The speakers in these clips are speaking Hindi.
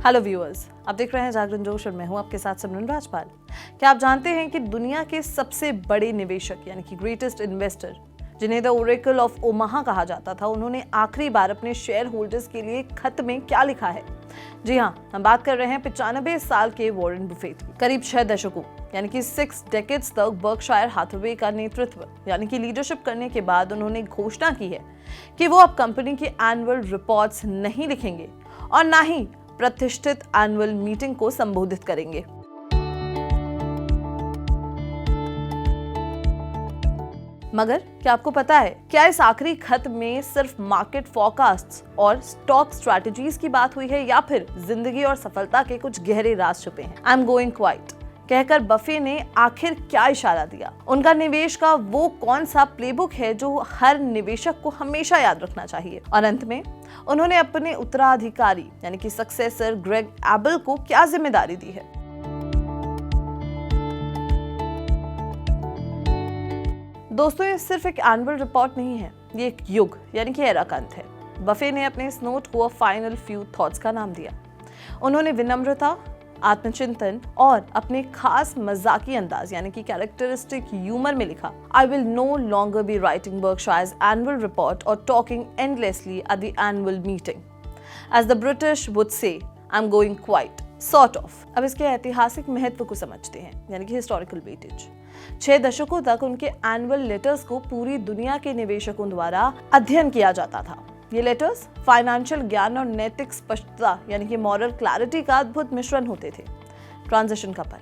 हेलो व्यूअर्स, आप देख रहे हैं जागरण जोश और मैं हूं आपके साथ सिमरन राजपाल। क्या आप जानते हैं कि दुनिया के सबसे बड़े निवेशक यानी कि ग्रेटेस्ट इन्वेस्टर, जिन्हें द ओरेकल ऑफ ओमाहा कहा जाता था, उन्होंने आखिरी बार अपने शेयर होल्डर्स के लिए खत में क्या लिखा है? जी हाँ, हम बात कर रहे हैं 95 साल के वॉरेन बुफेट की। करीब 6 दशकों यानी कि 6 डेकेड्स तक बर्कशायर हाथवे का नेतृत्व यानी कि लीडरशिप करने के बाद उन्होंने घोषणा की है कि वो अब कंपनी की एनुअल रिपोर्ट्स नहीं लिखेंगे और ना ही प्रतिष्ठित एनुअल मीटिंग को संबोधित करेंगे। मगर क्या आपको पता है, क्या इस आखिरी खत में सिर्फ मार्केट फोरकास्ट्स और स्टॉक स्ट्रैटेजीज की बात हुई है या फिर जिंदगी और सफलता के कुछ गहरे राज छुपे हैं? आई एम गोइंग क्वाइट कहकर बफे ने आखिर क्या इशारा दिया? उनका निवेश का वो कौन सा प्लेबुक है जो हर निवेशक को हमेशा याद रखना चाहिए? और अंत में उन्होंने अपने उत्तराधिकारी यानी कि सक्सेसर ग्रेग एबल को क्या जिम्मेदारी दी है? दोस्तों, ये सिर्फ एक एनुअल रिपोर्ट नहीं है, ये एक युग यानी कि एरा का अंत है। बफे ने अपने इस नोट को फाइनल फ्यू थॉट्स का नाम दिया। उन्होंने विनम्रता, आत्मचिंतन और अपने खास मजाकी अंदाज यानी कि कैरेक्टरिस्टिक ह्यूमर में लिखा, I will no longer be writing Berkshire's annual report और talking endlessly at the annual meeting. As the British would say, I am going quiet sort of. अब इसके ऐतिहासिक महत्व को समझते हैं यानी कि हिस्टोरिकल वेटेज। 6 दशकों तक उनके एनुअल लेटर्स को पूरी दुनिया के निवेशकों द्वारा अध्ययन किया जाता था। ये लेटर्स फाइनेंशियल ज्ञान और नैतिक स्पष्टता यानी कि मॉरल क्लैरिटी का अद्भुत मिश्रण होते थे। ट्रांजिशन का पल,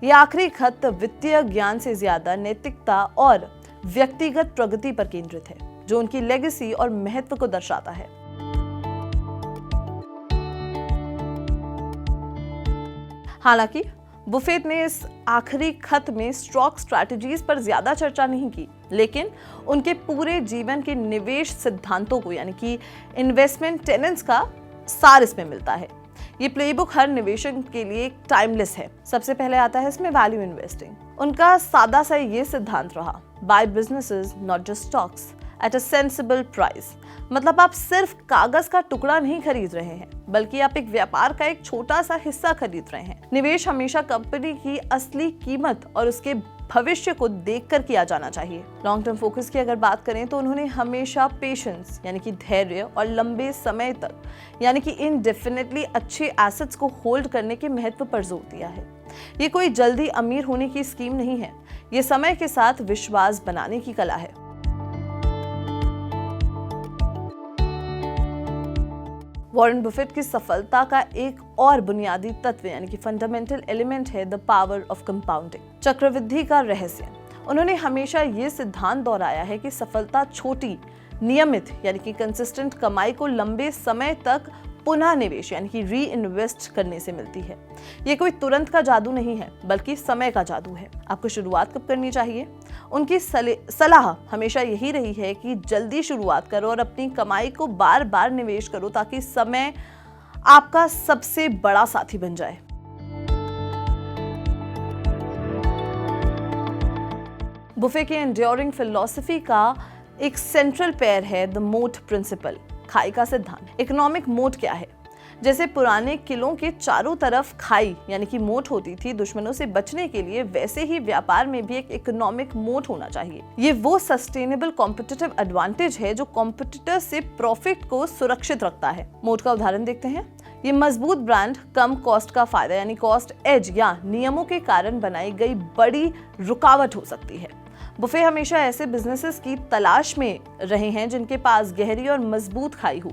ये आखिरी खत वित्तीय ज्ञान से ज्यादा नैतिकता और व्यक्तिगत प्रगति पर केंद्रित है, जो उनकी लेगेसी और महत्व को दर्शाता है। हालांकि बुफेट ने इस आखिरी खत में स्टॉक स्ट्रैटेजीज पर ज्यादा चर्चा नहीं की, लेकिन उनके पूरे जीवन के निवेश सिद्धांतों को यानी कि इन्वेस्टमेंट टेनेंट्स का सार इसमें मिलता है। ये प्लेबुक हर निवेशक के लिए टाइमलेस है। सबसे पहले आता है इसमें वैल्यू इन्वेस्टिंग। उनका सादा सा ये सिद्धांत रहा, buy businesses not just stocks at a sensible price. मतलब आप सिर्फ कागज का टुकड़ा नहीं खरीद रहे हैं, बल्कि आप एक व्यापार का एक छोटा सा हिस्सा खरीद रहे हैं। निवेश हमेशा कंपनी की असली कीमत और उसके भविष्य को देखकर किया जाना चाहिए। लॉन्ग टर्म फोकस की अगर बात करें तो उन्होंने हमेशा पेशेंस यानी कि धैर्य और लंबे समय तक यानी कि इनडेफिनेटली अच्छे एसेट्स को होल्ड करने के महत्व पर जोर दिया है। ये कोई जल्दी अमीर होने की स्कीम नहीं है, ये समय के साथ विश्वास बनाने की कला है। वॉरेन बफेट की सफलता का एक और बुनियादी तत्व यानी कि फंडामेंटल एलिमेंट है द पावर ऑफ कंपाउंडिंग, चक्रवृद्धि का रहस्य। उन्होंने हमेशा ये सिद्धांत दोहराया है कि सफलता छोटी, नियमित यानी कि कंसिस्टेंट कमाई को लंबे समय तक पुनः निवेश यानी कि री इन्वेस्ट करने से मिलती है। ये कोई तुरंत का जादू नहीं है, बल्कि समय का जादू है। आपको शुरुआत कब करनी चाहिए? उनकी सलाह हमेशा यही रही है कि जल्दी शुरुआत करो और अपनी कमाई को बार बार निवेश करो ताकि समय आपका सबसे बड़ा साथी बन जाए। बुफे के एंड्योरिंग फिलॉसफी का एक सेंट्रल पेयर है द मोट प्रिंसिपल, खाई का सिद्धांत। इकोनॉमिक मोट क्या है? जैसे पुराने किलों के चारों तरफ खाई यानी कि मोट होती थी दुश्मनों से बचने के लिए, वैसे ही व्यापार में भी एक इकोनॉमिक मोट होना चाहिए। ये वो सस्टेनेबल कॉम्पिटिटिव एडवांटेज है जो कॉम्पिटिटर से प्रॉफिट को सुरक्षित रखता है। मोट का उदाहरण देखते हैं। ये मजबूत ब्रांड कम कॉस्ट का फायदा यानी कॉस्ट एज या नियमों के कारण बनाई गई बड़ी रुकावट हो सकती है। बुफे हमेशा ऐसे बिजनेसेस की तलाश में रहे हैं जिनके पास गहरी और मजबूत खाई हो।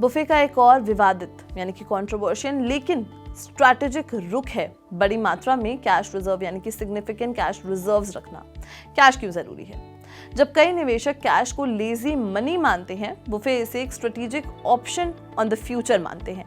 बुफे का एक और विवादित यानी कि कंट्रोवर्शियल लेकिन स्ट्रैटेजिक रुख है बड़ी मात्रा में कैश रिजर्व यानी कि सिग्निफिकेंट कैश रिजर्व्स रखना। कैश क्यों जरूरी है? जब कई निवेशक कैश को लेजी मनी मानते हैं, बुफे इसे एक strategic option on the future मानते हैं।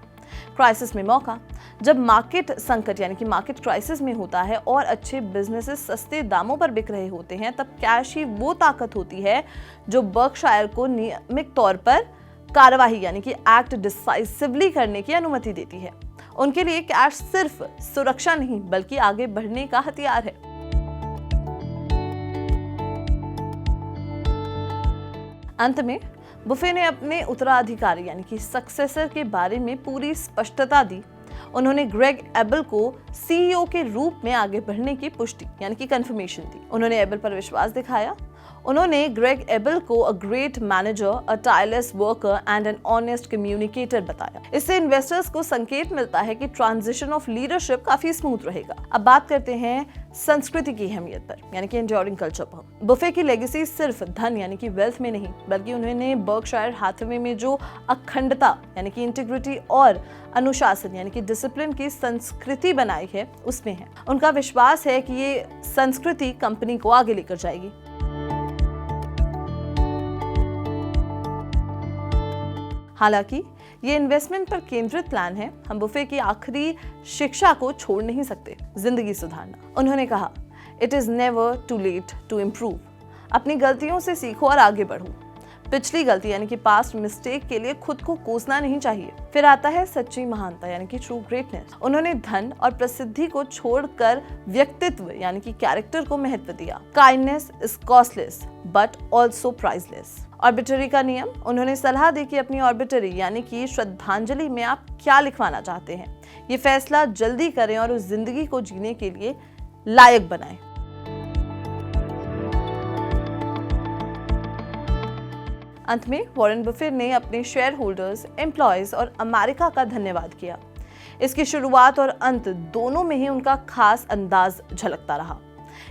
क्राइसिस में मौका, जब मार्केट संकट यानी कि मार्केट क्राइसिस में होता है और अच्छे बिजनेसेस सस्ते दामों पर बिक रहे होते हैं, तब कैश ही वो ताकत होती है जो बर्कशायर को नियमित तौर पर कार्यवाही यानी कि एक्ट डिसाइसिवली करने की अनुमति देती है। उनके लिए कैश सिर्फ सुरक्षा नहीं बल्कि आगे बढ़ने का हथियार है। अंत में बुफे ने अपने उत्तराधिकारी यानी कि सक्सेसर के बारे में पूरी स्पष्टता दी। उन्होंने ग्रेग एबल को सीईओ के रूप में आगे बढ़ने की पुष्टि यानी कि कंफर्मेशन दी। उन्होंने एबल पर विश्वास दिखाया। उन्होंने ग्रेग एबल को a great manager, a tireless worker and an honest communicator बताया। इससे इन्वेस्टर्स को संकेत मिलता है कि ट्रांजिशन ऑफ लीडरशिप काफी स्मूथ रहेगा। अब बात करते हैं संस्कृति की अहमियत पर यानी कि एंड्योरिंग कल्चर पर। बुफे की लेगेसी सिर्फ धन यानी कि वेल्थ में नहीं, बल्कि उन्होंने बर्कशायर हैथवे में जो अखंडता यानी कि इंटीग्रिटी और अनुशासन यानी कि डिसिप्लिन की संस्कृति बनाई है उसमें है। उनका विश्वास है कि ये संस्कृति कंपनी को आगे लेकर जाएगी। हालांकि ये इन्वेस्टमेंट पर केंद्रित प्लान है, हम बुफे की आखिरी शिक्षा को छोड़ नहीं सकते, जिंदगी सुधारना। उन्होंने कहा, it is never too late to improve. अपनी गलतियों से सीखो और आगे बढ़ो। पिछली गलती यानी कि पास्ट मिस्टेक के लिए खुद को कोसना नहीं चाहिए। फिर आता है सच्ची महानता यानी कि ट्रू ग्रेटनेस। उन्होंने धन और प्रसिद्धि को छोड़कर व्यक्तित्व यानी कि कैरेक्टर को महत्व दिया। Kindness is costless but also priceless. Arbitrary का नियम, उन्होंने सलाह दी कि अपनी ऑर्बिटरी यानी कि श्रद्धांजलि में आप क्या लिखवाना चाहते हैं, ये फैसला जल्दी करें और उस जिंदगी को जीने के लिए लायक बनाएं। अंत में वॉरेन बफेट ने अपने शेयर होल्डर्स, एम्प्लॉयज और अमेरिका का धन्यवाद किया। इसकी शुरुआत और अंत दोनों में ही उनका खास अंदाज झलकता रहा।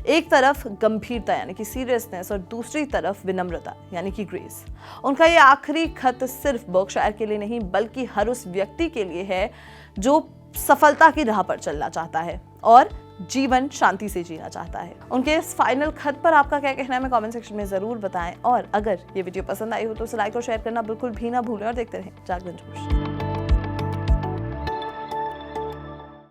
एक तरफ गंभीरता यानी कि सीरियसनेस और दूसरी तरफ विनम्रता यानी कि ग्रेस। उनका ये आखिरी खत सिर्फ बर्कशायर के लिए नहीं बल्कि हर उस व्यक्ति के लिए है जो सफलता की राह पर चलना चाहता है और जीवन शांति से जीना चाहता है। उनके इस फाइनल खत पर आपका क्या कहना है, हमें कमेंट सेक्शन में जरूर बताएं। और अगर ये वीडियो पसंद आई हो तो उसे लाइक और शेयर करना बिल्कुल भी ना भूलें और देखते रहें जागरण जोश।